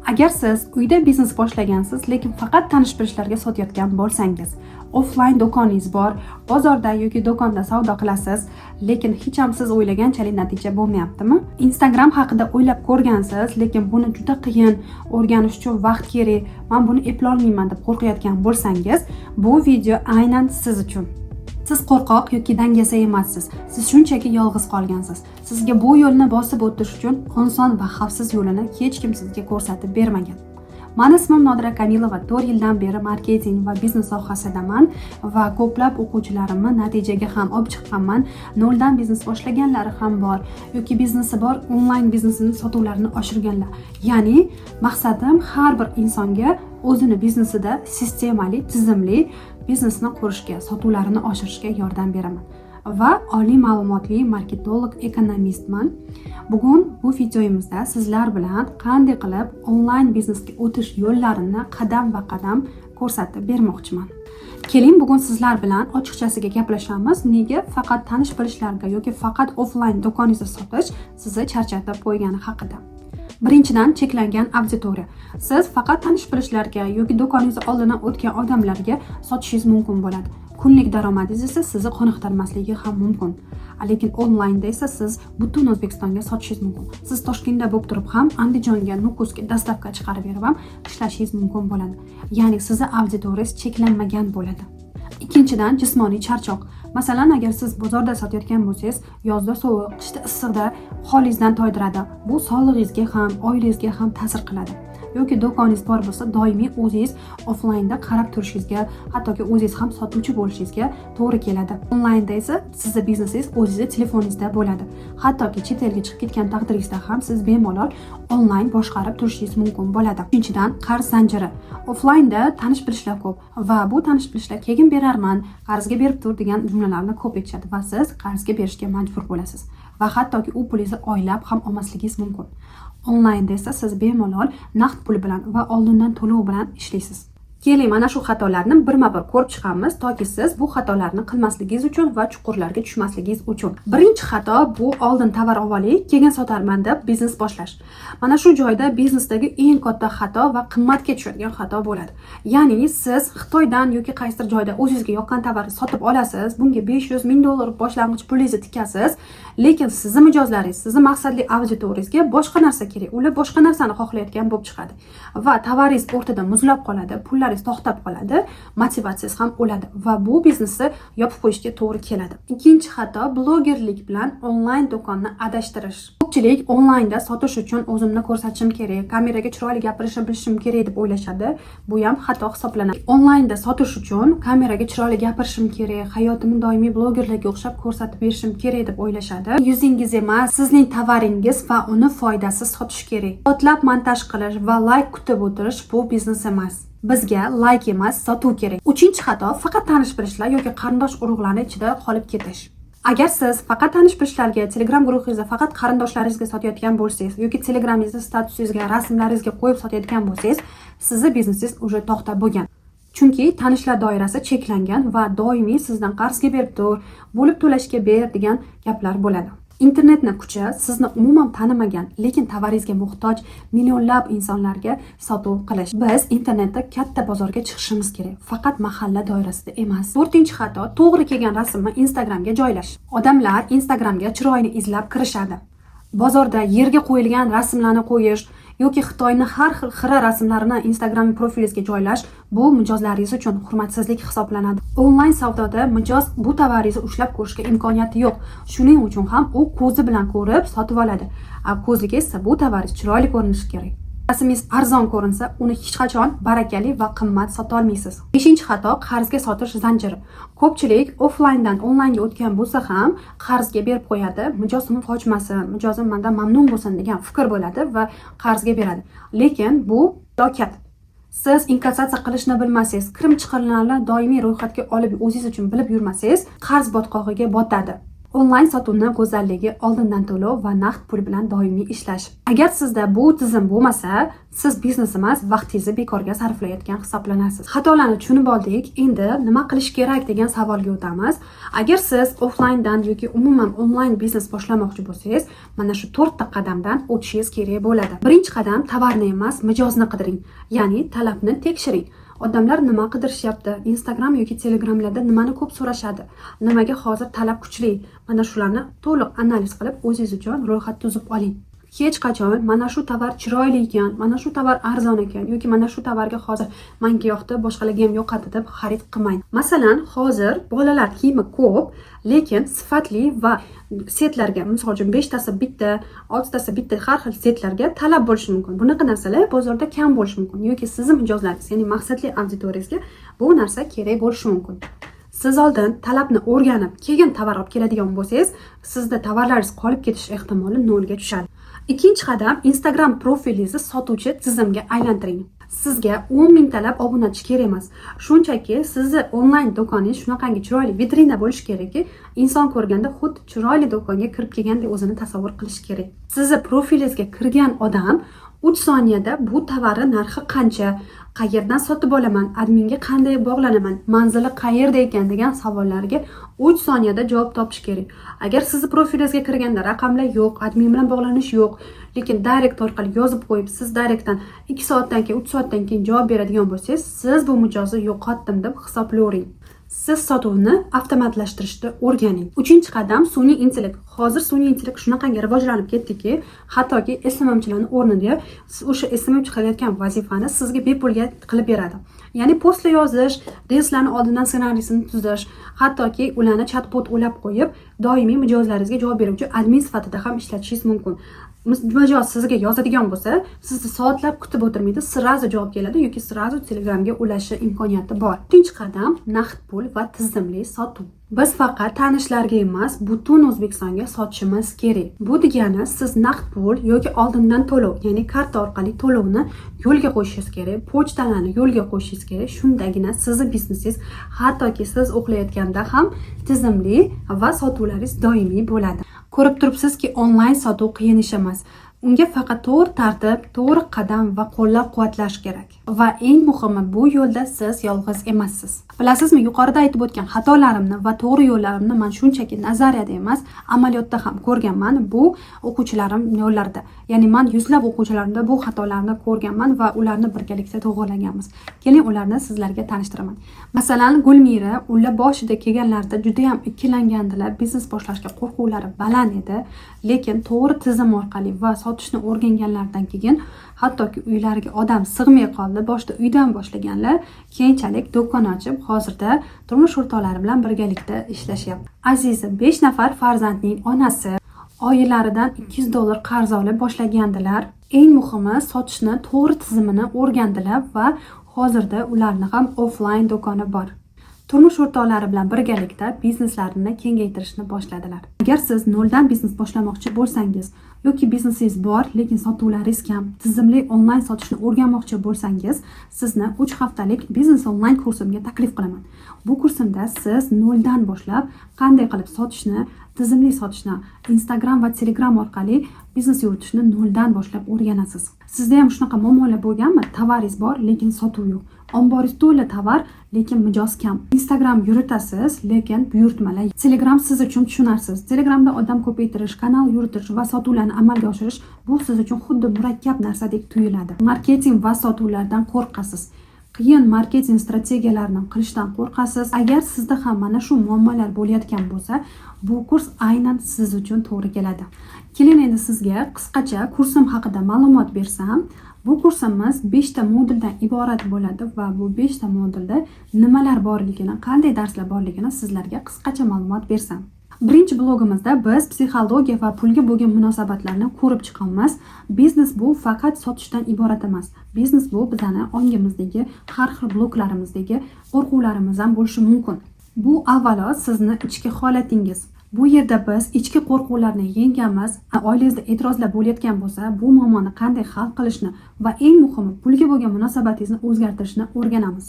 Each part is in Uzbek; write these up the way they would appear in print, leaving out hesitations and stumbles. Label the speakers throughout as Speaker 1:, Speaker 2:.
Speaker 1: Agar siz uyda biznes boshlagansiz, lekin faqat tanish-bilishlarga sotayotgan bo'lsangiz, offline do'koningiz bor, bozorda yoki do'konda savdo qilasiz, lekin hech ham siz o'ylaganchalik natija bo'lmayaptimi? Instagram haqida o'ylab ko'rgansiz, lekin buni juda qiyin, o'rganish uchun vaqt kerak, men buni eplolmayman deb qo'rqayotgan bo'lsangiz, bu video aynan siz uchun. Siz qo'rqoq yoki dangasa emassiz. Siz shunchaki yolg'iz qolgansiz. Sizga bu yo'lni bosib o'tish uchun oson va xavfsiz yo'lini hech kim sizga ko'rsatib bermagan. Meni ismim Nodira Kamilova. 4 yildan beri marketing va biznes sohasidaman va ko'plab o'quvchilarimni natijaga ham olib chiqqanman. Noldan biznes boshlaganlari ham bor yoki biznesi bor, onlayn biznesini sotuvlarini oshirganlar. Ya'ni maqsadim har bir insonga o'zini biznesida sistemali, tizimli biznesni qurishga, sotuvlarini oshirishga yordam beraman. Va oliy ma'lumotli marketolog, ekonomistman. Bugun bu videomizda sizlar bilan qanday qilib onlayn biznesga o'tish yo'llarini qadam va qadam ko'rsatib bermoqchiman. Keling, bugun sizlar bilan ochiqchasiga gaplashamiz. Nega faqat tanish-bilishlarga yoki faqat offline do'koningizda sotish sizni charchatib qo'ygani haqida. Birinchidan, cheklangan auditoriya. Siz faqat tanish-bilishlarga yoki do'koningiz oldidan o'tgan odamlarga sotishingiz mumkin bo'ladi. Kunlik daromadingiz esa sizni qoniqtirmasligi ham mumkin. Lekin onlaynda esa siz butun O'zbekistonga sotishingiz mumkin. Siz Toshkentda bo'lib turib ham Andijonga, Nukusga dastavka chiqarib berib ham ishlashingiz mumkin bo'ladi. Ya'ni sizni auditoriyangiz cheklanmagan bo'ladi. Ikkinchidan, jismoniy charchoq. Masalan, agar siz bozorda sotayotgan bo'lsangiz, yozda sovuq, qishda issiqda holingizdan toydiradi. Bu sog'lig'ingizga ham, oilangizga ham ta'sir qiladi. Yoki do'koningiz bor bo'lsa, doimiy o'zingiz offlaynda qarab turishingizga, hattoki o'zingiz ham sotuvchi bo'lishingizga to'g'ri keladi. Onlaynda esa sizning biznesingiz o'zingizning telefoningizda bo'ladi. Hattoki chet elga chiqib ketgan taqdiringizda ham siz bemalol onlayn boshqarib turishingiz mumkin bo'ladi. Uchinchidan, qarz zanjiri. Offlaynda tanish-bilishlar ko'p va bu tanish-bilishlar keyin berarman, qarzga berib tur degan jumlalarni ko'p aytishadi va siz qarzga berishga majbur bo'lasiz. Va hattoki u pulingizni oylab ham olmasligingiz mumkin. Onlaynda esa siz bemalol naqd pul bilan va oldindan to'lov bilan ishlaysiz. Keling, mana shu xatolarni birma-bir ko'rib chiqamiz, toki siz bu xatolarni qilmasligingiz uchun va chuqurlarga tushmasligingiz uchun. Birinchi xato bu oldin tovar olaylik, keyin sotarman deb biznes boshlash. Mana shu joyda biznesdagi eng katta xato va qimmatga tushadigan xato bo'ladi. Ya'ni siz Xitoydan yoki qaysidir joyda o'zingizga yoqqan tovarni sotib olasiz, bunga 500 ming dollar boshlang'ich pulingizni tikasiz, lekin sizning mijozlaringiz, sizning maqsadli auditoriyangizga boshqa narsa kerak. Ular boshqa narsani xohlayotgan bo'lib chiqadi va tovaringiz o'rtada muzlab qoladi, pullar to'xtab qoladi, motivatsiyasiz ham o'ladi va bu biznesni yopib qo'yishga to'g'ri keladi. Ikkinchi xato blogerlik bilan onlayn do'konni adashtirish. Ko'pchilik onlaynda sotish uchun o'zimni ko'rsatishim kerak, kameraga chiroyli gapirishni bilishim kerak deb o'ylashadi. Bu ham xato hisoblanadi. Onlaynda sotish uchun kameraga chiroyli gapirishim kerak, hayotimni doimiy blogerlarga o'xshab ko'rsatib berishim kerak deb o'ylashadi. Yuzingiz emas, sizning tovaringiz va uni foydasiz sotish kerak. Sotlab montaj qilish va layk kutib o'tirish bu biznes emas. Bizga layk emas, sotuv kerak. Uchinchi xato faqat tanish-bilishlar yoki qarindosh urug'larning ichida qolib ketish. Agar siz faqat tanish-bilishlarga, Telegram guruhingizda faqat qarindoshlaringizga sotayotgan bo'lsangiz yoki Telegramingizda statusingizga, rasmlaringizga qo'yib sotayotgan bo'lsangiz, sizning biznesingiz уже to'xtab bo'lgan. Chunki tanishlar doirasi cheklangan va doimiy sizdan qarzga berib tur, bo'lib to'lashga ber degan gaplar bo'ladi. Internetni kuchi sizni umuman tanimagan, lekin tovaringizga muhtoj millionlab insonlarga sotuv qilish. Biz internetda katta bozorga chiqishimiz kerak, faqat mahalla doirasida emas. 4-xato to'g'ri kelgan rasmni Instagramga joylash. Odamlar Instagramga chiroyini izlab kirishadi. Bozorda yerga qo'yilgan rasmlarni qo'yish yoki Xitoyning har xil xira rasmlarini Instagram profilingizga joylash bu mijozlaringiz uchun hurmatsizlik hisoblanadi. Onlayn savdoda mijoz bu tovaringizni ushlab ko'rishga imkoniyati yo'q. Shuning uchun ham u ko'zi bilan ko'rib sotib oladi. Ko'zliga esa bu tovaringiz chiroyli ko'rinishi kerak. Rasmingiz arzon ko'rinsa, uni hech qachon barakali va qimmat sota olmaysiz. 5-xato qarzga sotish zanjiri. Ko'pchilik offlayndan onlaynga o'tgan bo'lsa ham qarzga berib qo'yadi. Mijozim qochmasin, mijozim mendan mamnun bo'lsin degan fikr bo'ladi va qarzga beradi. Lekin bu lokat. Siz inkassatsiya qilishni bilmasangiz, kirim chiqimlarni doimiy ro'yxatga olib o'zingiz uchun bilib yurmasangiz, qarz botqog'iga botadi. Onlayn sotuvni go'zalligi oldindan to'lov va naqd pul bilan doimiy ishlash. Agar sizda bu tizim bo'lmasa, siz biznes emas, vaqtingizni bekorga sarflayotgan hisoblanasiz. Xatolarni tushunib oldik. Endi nima qilish kerak degan savolga o'tamiz. Agar siz offlayndan yoki umuman onlayn biznes boshlamoqchi bo'lsangiz, mana shu 4 ta qadamdan o'tishingiz kerak bo'ladi. Birinchi qadam tovarni emas, mijozni qidiring, ya'ni talabni tekshiring. Odamlar nima qidirishyapti? Instagram yoki Telegramlarda nimani ko'p so'rashadi? Nimaga hozir talab kuchli? Mana shularni to'liq analiz qilib, o'zingiz uchun ro'yxat tuzib oling. Hech qachon mana shu tovar chiroyli ekan, mana shu tovar arzon ekan yoki mana shu tovarga hozir menga yoqdi, boshqalarga ham yoqadi deb xarid qilmang. Masalan, hozir bolalar kiyimi ko'p, lekin sifatli va setlarga, misol uchun 5 tasi bitta, 6 tasi bitta har xil setlarga talab bo'lishi mumkin. Bunaqa narsalar bozorda kam bo'lishi mumkin yoki sizning mijozlaringiz, ya'ni maqsadli auditoriyangizga bu narsa kerak bo'lishi mumkin. Siz oldin talabni o'rganib, keyin tovar olib keladigan bo'lsangiz, sizda tovarlaringiz qolib ketish ehtimoli 0 ga tushadi. Ikkinchi qadam, Instagram profilingizni sotuvchi tizimga aylantiring. Sizga 10 ming talab obunachi kerak emas. Shunchaki sizni onlayn do'koningiz shunaqangi chiroyli vitrina bo'lishi kerakki, inson ko'rganda xuddi chiroyli do'konga kirib kelgandek o'zini tasavvur qilishi kerak. Sizni profilingizga kirgan odam 3 soniyada bu tovarning narxi qancha, qayerdan sotib olaman, adminga qanday bog'lanaman, manzili qayerda ekan degan savollarga 3 soniyada javob topish kerak. Agar sizni profilingizga kirganda raqamlar yo'q, admin bilan bog'lanish yo'q, lekin direct orqali yozib qo'yib, siz directdan 2 soatdan keyin, 3 soatdan keyin javob beradigan bo'lsangiz, siz bu mijozni yo'qotdim deb hisoblayvering. Siz sotuvni avtomatlashtirishni o'rganing. 3-qadam sun'iy intellekt. Hozir sun'iy intellekt shunaqangi rivojlanib ketdiki, hattoki SMMchilarning o'rniga o'sha SMMchi qilayotgan vazifani sizga bepulga qilib beradi. Ya'ni postlar yozish, reelslarni oldindan ssenariysini tuzish, hattoki ularni chatbot o'ylab qo'yib, doimiy mijozlaringizga javob beruvchi admin sifatida ham ishlatishingiz mumkin. Mijoz sizga yozadigan bo'lsa, sizni soatlab kutib o'tirmaydi, sirazu javob keladi yoki sirazu Telegramga ulashi imkoniyati bor. 3-qadam naqd pul va tizimli sotuv. Biz faqat tanishlarga emas, butun O'zbekistonga sotishimiz kerak. Bu degani siz naqd pul yoki oldindan to'lov, ya'ni karta orqali to'lovni yo'lga qo'yishingiz kerak, pochtalarni yo'lga qo'yishingiz kerak. Shundagina sizning biznesingiz hattoki siz uxlayotganda ham tizimli va sotuvlaringiz doimiy bo'ladi. Ko'rib turibsizki, onlayn sotuv qiyin ish emas. Unga faqat to'g'ri tartib, to'g'ri qadam va qo'llab-quvvatlash kerak. Va eng muhimi, bu yo'lda siz yolg'iz emassiz. Bilasizmi, yuqorida aytib o'tgan xatolarimni va to'g'ri yo'llarimni men shunchaki nazariyada emas, amaliyotda ham ko'rganman. Bu o'quvchilarim yo'llarida. Ya'ni men yuzlab o'quvchilarimda bu xatolarni ko'rganman va ularni birgalikda to'g'rilaganmiz. Keling, ularni sizlarga tanishtiraman. Masalan, Gulmira, ular boshida kelganlarida juda ham ikkilangandilar, biznes boshlashga qo'rquvlari baland edi, lekin to'g'ri tizim orqali va sotishni o'rganganlardan keyin hattoki uylariga odam sig'may qoldi. Boshda uydan boshlaganlar, keyinchalik do'kon ochib, hozirda turmush o'rtoqlari bilan birgalikda ishlashyapti. Azizim, 5 nafar farzandning onasi, oilaridan $200 qarz olib boshlagandilar. Eng muhimi, sotishni to'g'ri tizimini o'rgandilar va hozirda ularning ham offlayn do'koni bor. Turmush o'rtoqlari bilan birgalikda bizneslarini kengaytirishni boshladilar. Agar siz noldan biznes boshlamoqchi bo'lsangiz yoki biznesingiz bor, lekin sotuvlaringiz kam, tizimli onlayn sotishni o'rganmoqchi bo'lsangiz, sizni 3 haftalik biznes onlayn kursimga taklif qilaman. Bu kursimda siz noldan boshlab qanday qilib sotishni, tizimli sotishni, Instagram va Telegram orqali biznes yuritishni noldan boshlab o'rganasiz. Sizda ham shunaqa muammolar bo'lganmi? Tovaringiz bor, lekin sotuv yo'q. Omboringiz to'la tovar, lekin mijoz kam. Instagram yuritasiz, lekin buyurtmalar. Telegram siz uchun tushunarsiz. Telegramda odam ko'paytirish, kanal yuritish va sotuvlarni amalga oshirish bu siz uchun xuddi murakkab narsadek tuyuladi. Marketing va sotuvlardan qo'rqasiz. Qiyin marketing strategiyalarini qilishdan qo'rqasiz. Agar sizda ham mana shu muammolar bo'layotgan bo'lsa, bu kurs aynan siz uchun to'g'ri keladi. Keling, endi sizga qisqacha kursim haqida ma'lumot bersam. Bu kursimiz 5 ta moduldan iborat bo'ladi va bu 5 ta modulda nimalar borligini, qanday darslar borligini sizlarga qisqacha ma'lumot bersam. Birinchi blogimizda biz psixologiya va pulga bo'lgan munosabatlarni ko'rib chiqamiz. Biznes bu faqat sotishdan iborat emas. Biznes bu bizani ongimizdagi har xil bloklarimizdagi qo'rquvlarimiz ham bo'lishi mumkin. Bu avvalo sizni ichki holatingiz. Bu yerda biz ichki qo'rquvlarni yengamiz, oilangizda e'tirozlar bo'layotgan bo'lsa, bu muammoni qanday hal qilishni va eng muhimi pulga bo'lgan munosabatingizni o'zgartirishni o'rganamiz.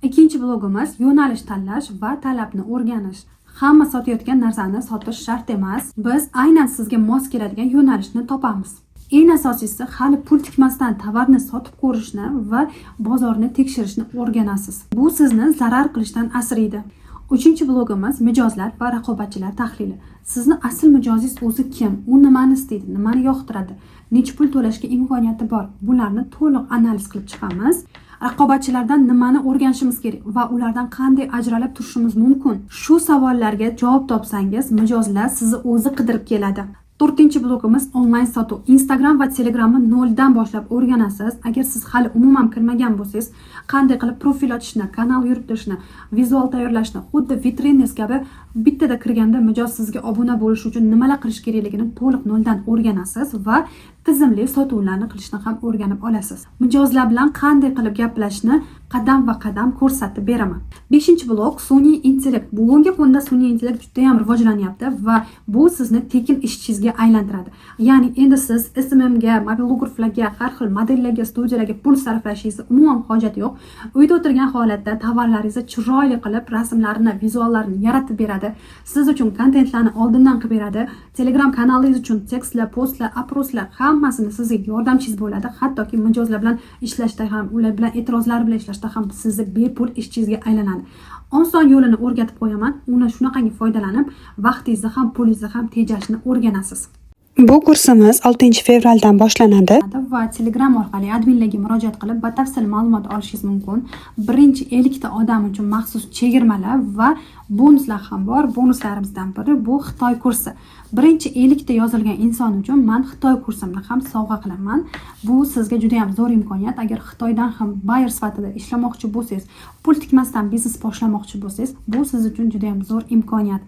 Speaker 1: Ikkinchi blogimiz yo'nalish tanlash va talabni o'rganish. Hamma sotayotgan narsani sotish shart emas. Biz aynan sizga mos keladigan yo'nalishni topamiz. Eng asosiysi, hali pul tikmasdan tovarni sotib ko'rishni va bozorni tekshirishni o'rganasiz. Bu sizni zarar qilishdan asraydi. 3-blogimiz mijozlar va raqobatchilar tahlili. Sizni asl mijozingiz o'zi kim? U nimani istaydi? Nimani yoqtiradi? Necha pul to'lashga imkoniyati bor? Bularni to'liq analiz qilib chiqamiz. Raqobatchilardan nimani o'rganishimiz kerak va ulardan qanday ajralib turishimiz mumkin? Shu savollarga javob topsangiz, mijozlar sizni o'zi qidirib keladi. 4-blogimiz onlayn sotuv. Instagram va Telegramni noldan boshlab o'rganasiz. Agar siz hali umuman kirmagan bo'lsangiz, qanday qilib profil ochishni, kanal yuritishni, vizual tayyorlashni, xuddi vitrinangiz kabi bittada kirganda mijoz sizga obuna bo'lish uchun nimalar qilish kerakligini to'liq noldan o'rganasiz va tizimli sotuvlarni qilishni ham o'rganib olasiz. Mijozlar bilan qanday qilib gaplashishni qadam va qadam ko'rsatib beraman. 5-blog sun'iy intellekt. Bugungi kunda sun'iy intellekt juda ham rivojlanyapti va bu sizni tekin ishchingizga aylantiradi. Ya'ni endi siz SMMga, mobilograflarga, har xil modellarga, studiyalarga pul sarflashingiz umuman hojat yo'q. Uyda o'tirgan holatda tovarlaringizni chiroyli qilib, rasmlarini, vizuallarini yaratib beradi. Siz uchun kontentlarni oldindan qilib beradi. Telegram kanalingiz uchun tekstlar, postlar, oproslar hammasini sizga yordamchingiz bo'ladi. Hattoki mijozlar bilan ishlashda ham, ular bilan e'tirozlar bilan ishlashda ham sizni bepul ishchingizga aylanadi. Oson yo'lini o'rgatib qo'yaman. Uni shunaqangi foydalanib, vaqtingizni ham, pulingizni ham tejashni o'rganasiz.
Speaker 2: Bu kursimiz 6-fevraldan boshlanadi
Speaker 1: va Telegram orqali adminlarga murojaat qilib batafsil ma'lumot olishingiz mumkin. Birinchi 50 ta odam uchun maxsus chegirmalar va bonuslar ham bor. Bonuslarimizdan biri bu Xitoy kursi. Birinchi 50 ta yozilgan inson uchun men Xitoy kursimni ham sovg'a qilaman. Bu sizga juda ham zo'r imkoniyat. Agar Xitoydan ham buyer sifatida ishlamoqchi bo'lsangiz, pul tikmasdan biznes boshlamoqchi bo'lsangiz, bu siz uchun juda ham zo'r imkoniyat.